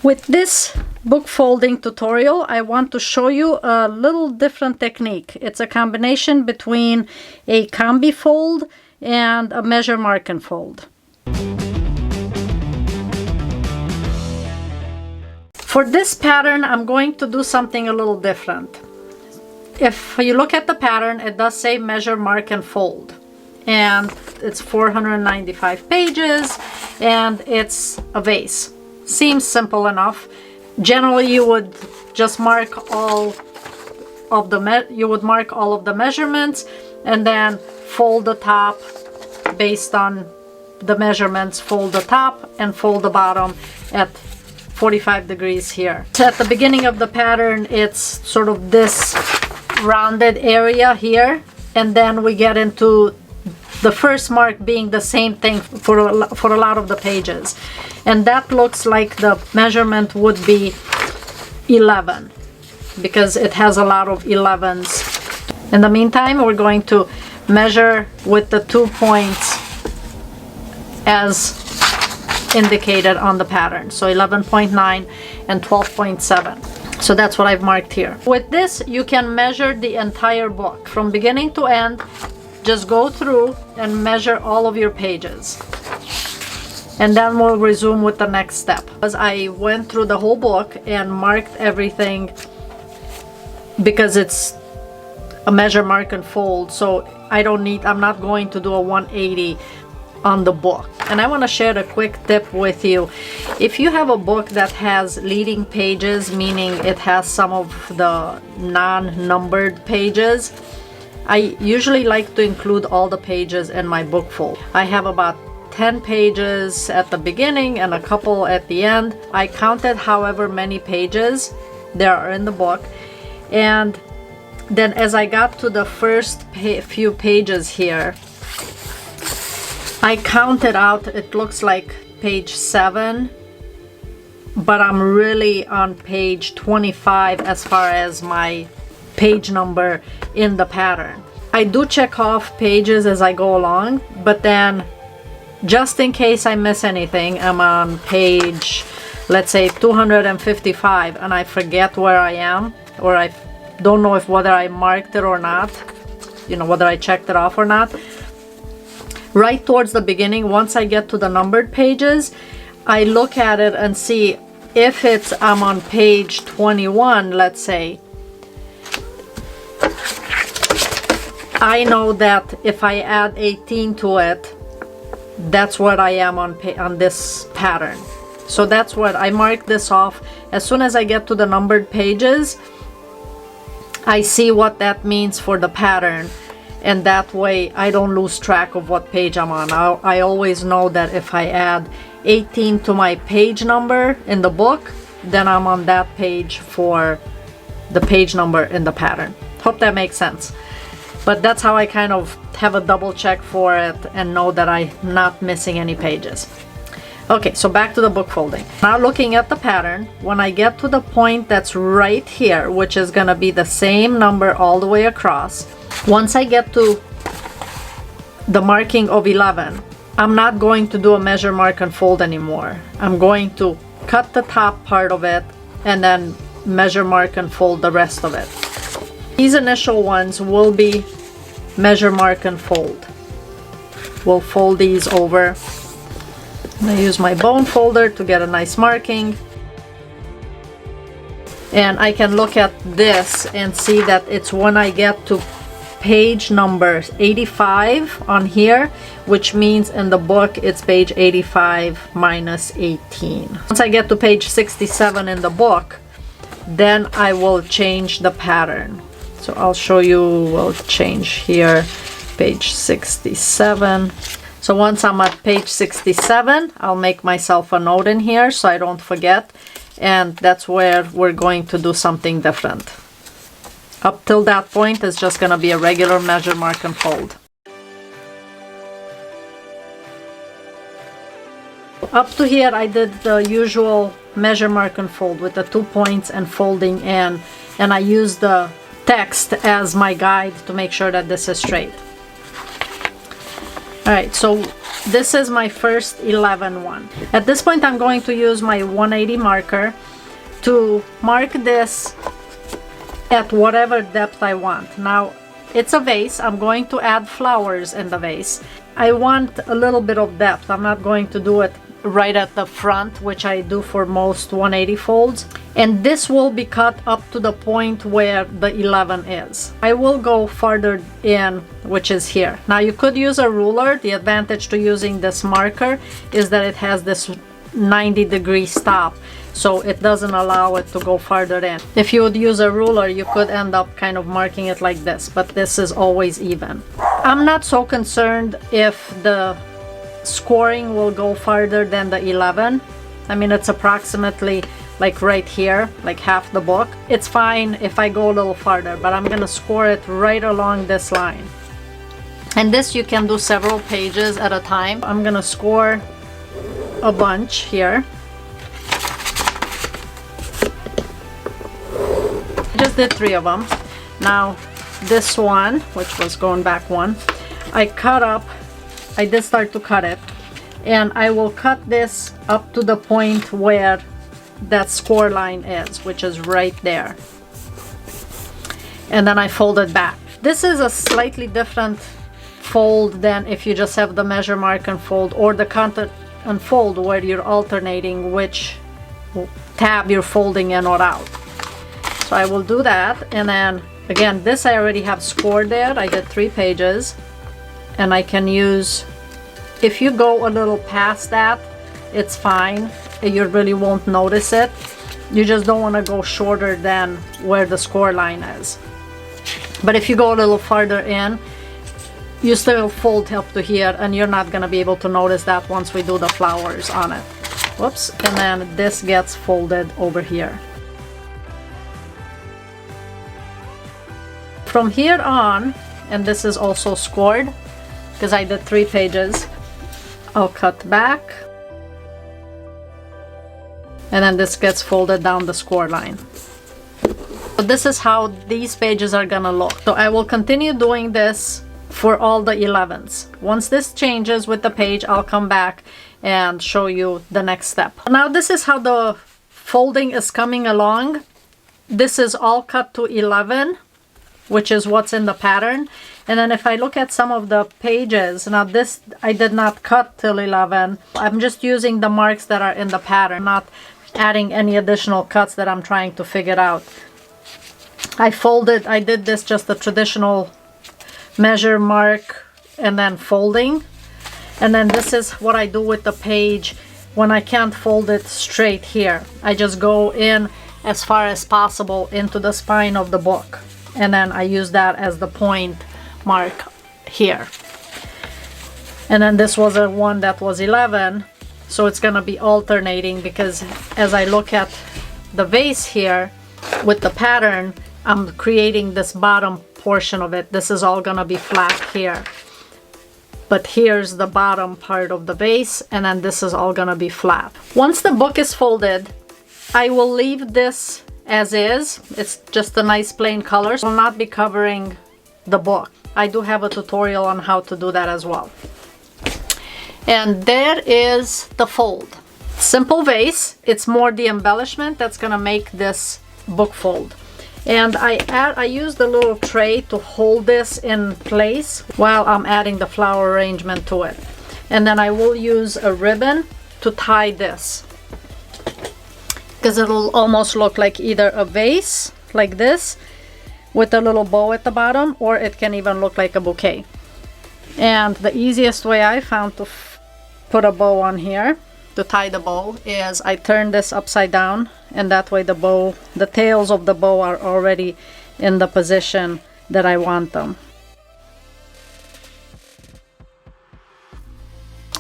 With this book folding tutorial, I want to show you a little different technique. It's a combination between a COMBI fold and a measure mark and fold. For this pattern, I'm going to do something a little different. If you look at the pattern, it does say measure, mark, and fold. And it's 495 pages, and it's a vase. Seems simple enough. Generally, you would just mark all of the measurements, and then fold the top based on the measurements. Fold the top and fold the bottom at 45 degrees here. So at the beginning of the pattern, it's sort of this rounded area here, and then we get into the first mark being the same thing for a lot of the pages, and that looks like the measurement would be 11 because it has a lot of 11s. In the meantime, we're going to measure with the 2 points as indicated on the pattern, so 11.9 and 12.7. So that's what I've marked here. With this, you can measure the entire book from beginning to end. Just go through and measure all of your pages, and then we'll resume with the next step. As I went through the whole book and marked everything because it's a measure, mark, and fold, so I'm not going to do a 180 on the book. And I want to share a quick tip with you. If you have a book that has leading pages, meaning it has some of the non-numbered pages, I usually like to include all the pages in my book fold. I have about 10 pages at the beginning and a couple at the end. I counted however many pages there are in the book, and then as I got to the first few pages here, I counted out, it looks like page 7, but I'm really on page 25 as far as my page number in the pattern. I do check off pages as I go along, but then just in case I miss anything, I'm on page, let's say 255, and I forget where I am, or I don't know whether I marked it or not, whether I checked it off or not. Right towards the beginning, once I get to the numbered pages, I look at it and see if I'm on page 21, let's say. I know that if I add 18 to it, that's what I am on this pattern. So that's what I mark this off. As soon as I get to the numbered pages, I see what that means for the pattern, and that way I don't lose track of what page I'm on. I always know that if I add 18 to my page number in the book, then I'm on that page for the page number in the pattern. Hope that makes sense. But that's how I kind of have a double check for it and know that I'm not missing any pages. Okay, so back to the book folding. Now looking at the pattern, when I get to the point that's right here, which is gonna be the same number all the way across, once I get to the marking of 11, I'm not going to do a measure, mark, and fold anymore. I'm going to cut the top part of it and then measure, mark, and fold the rest of it. These initial ones will be measure, mark, and fold. We'll fold these over. I use my bone folder to get a nice marking. And I can look at this and see that it's when I get to page number 85 on here, which means in the book it's page 85 minus 18. Once I get to page 67 in the book, then I will change the pattern. So I'll show you, we'll change here, page 67. So once I'm at page 67, I'll make myself a note in here so I don't forget, and that's where we're going to do something different. Up till that point, it's just going to be a regular measure, mark, and fold. Up to here, I did the usual measure, mark, and fold with the 2 points and folding in, and I used the text as my guide to make sure that this is straight. Alright, so This is my first 11 one. At this point, I'm going to use my 180 marker to mark this at whatever depth I want. Now, it's a vase. I'm going to add flowers in the vase. I want a little bit of depth. I'm not going to do it right at the front, which I do for most 180 folds. And this will be cut up to the point where the 11 is. I will go farther in, which is here. Now, you could use a ruler. The advantage to using this marker is that it has this 90-degree stop, so it doesn't allow it to go farther in. If you would use a ruler, you could end up kind of marking it like this, but this is always even. I'm not so concerned if the scoring will go farther than the 11. I mean, it's approximately like right here, like half the book. It's fine if I go a little farther, but I'm gonna score it right along this line. And this you can do several pages at a time. I'm gonna score a bunch here. I just did 3 of them. Now this one, which was going back one, I did start to cut it, and I will cut this up to the point where that score line is, which is right there, and then I fold it back. This is a slightly different fold than if you just have the measure mark and fold, or the content unfold, where you're alternating which tab you're folding in or out. So I will do that, and then again, this I already have scored there. I did 3 pages, and I can use, if you go a little past that, it's fine. You really won't notice it. You just don't want to go shorter than where the score line is. But if you go a little farther in, you still fold up to here, and you're not going to be able to notice that once we do the flowers on it. Whoops. And then this gets folded over here. From here on, and this is also scored because I did 3 pages, I'll cut back, and then this gets folded down the score line. So this is how these pages are gonna look. So I will continue doing this for all the 11s. Once this changes with the page, I'll come back and show you the next step. Now this is how the folding is coming along. This is all cut to 11, which is what's in the pattern. And then if I look at some of the pages, now this I did not cut till 11. I'm just using the marks that are in the pattern, not adding any additional cuts that I'm trying to figure out. I did this just the traditional measure, mark, and then folding. And then this is what I do with the page when I can't fold it straight here. I just go in as far as possible into the spine of the book, and then I use that as the point mark here. And then this was a one that was 11, so it's gonna be alternating, because as I look at the vase here with the pattern, I'm creating this bottom portion of it. This is all gonna be flat here, but here's the bottom part of the vase, and then this is all gonna be flat. Once the book is folded, I will leave this as is. It's just a nice plain color. So I'll not be covering the book. I do have a tutorial on how to do that as well. And there is the fold. Simple vase. It's more the embellishment that's gonna make this book fold. And I use the little tray to hold this in place while I'm adding the flower arrangement to it. And then I will use a ribbon to tie this, because it'll almost look like either a vase like this with a little bow at the bottom, or it can even look like a bouquet. And the easiest way I found to put a bow on here, to tie the bow, is I turn this upside down, and that way the tails of the bow are already in the position that I want them.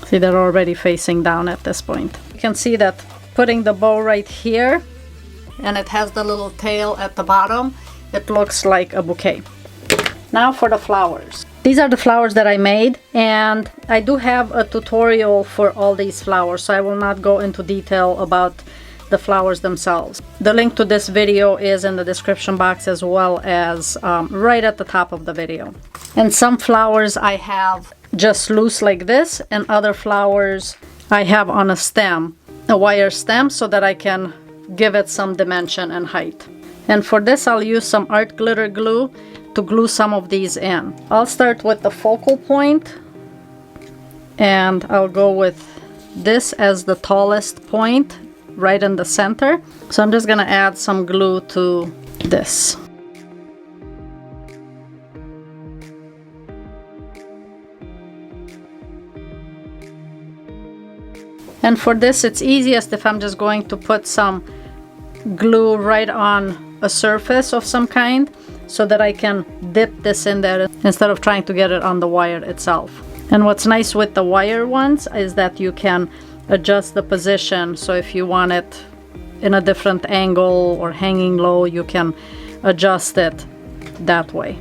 See, they're already facing down at this point. You can see that putting the bow right here, and it has the little tail at the bottom, it looks like a bouquet. Now for the flowers. These are the flowers that I made, and I do have a tutorial for all these flowers, so I will not go into detail about the flowers themselves. The link to this video is in the description box, as well as right at the top of the video. And some flowers I have just loose like this, and other flowers I have on a stem, a wire stem, so that I can give it some dimension and height. And for this I'll use some art glitter glue to glue some of these in. I'll start with the focal point, and I'll go with this as the tallest point right in the center. So I'm just gonna add some glue to this. And for this, it's easiest if I'm just going to put some glue right on a surface of some kind, so that I can dip this in there instead of trying to get it on the wire itself. And what's nice with the wire ones is that you can adjust the position. So if you want it in a different angle or hanging low, you can adjust it that way.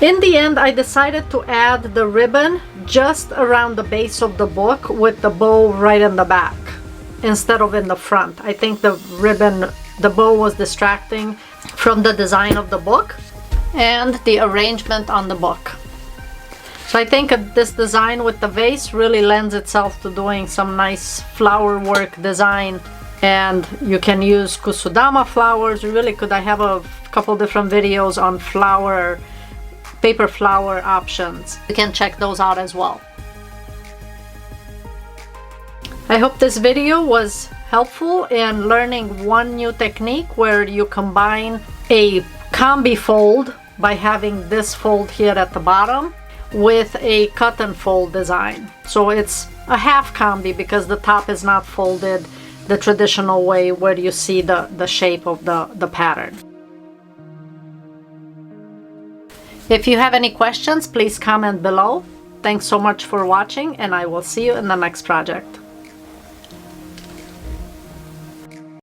In the end, I decided to add the ribbon just around the base of the book with the bow right in the back instead of in the front. I think the ribbon, the bow was distracting from the design of the book and the arrangement on the book. So I think this design with the vase really lends itself to doing some nice flower work design. And you can use kusudama flowers. You really could. I have a couple different videos on paper flower options. You can check those out as well. I hope this video was helpful in learning one new technique where you combine a combi fold by having this fold here at the bottom with a cut and fold design. So it's a half combi because the top is not folded the traditional way where you see the shape of the pattern. If you have any questions, please comment below. Thanks so much for watching, and I will see you in the next project.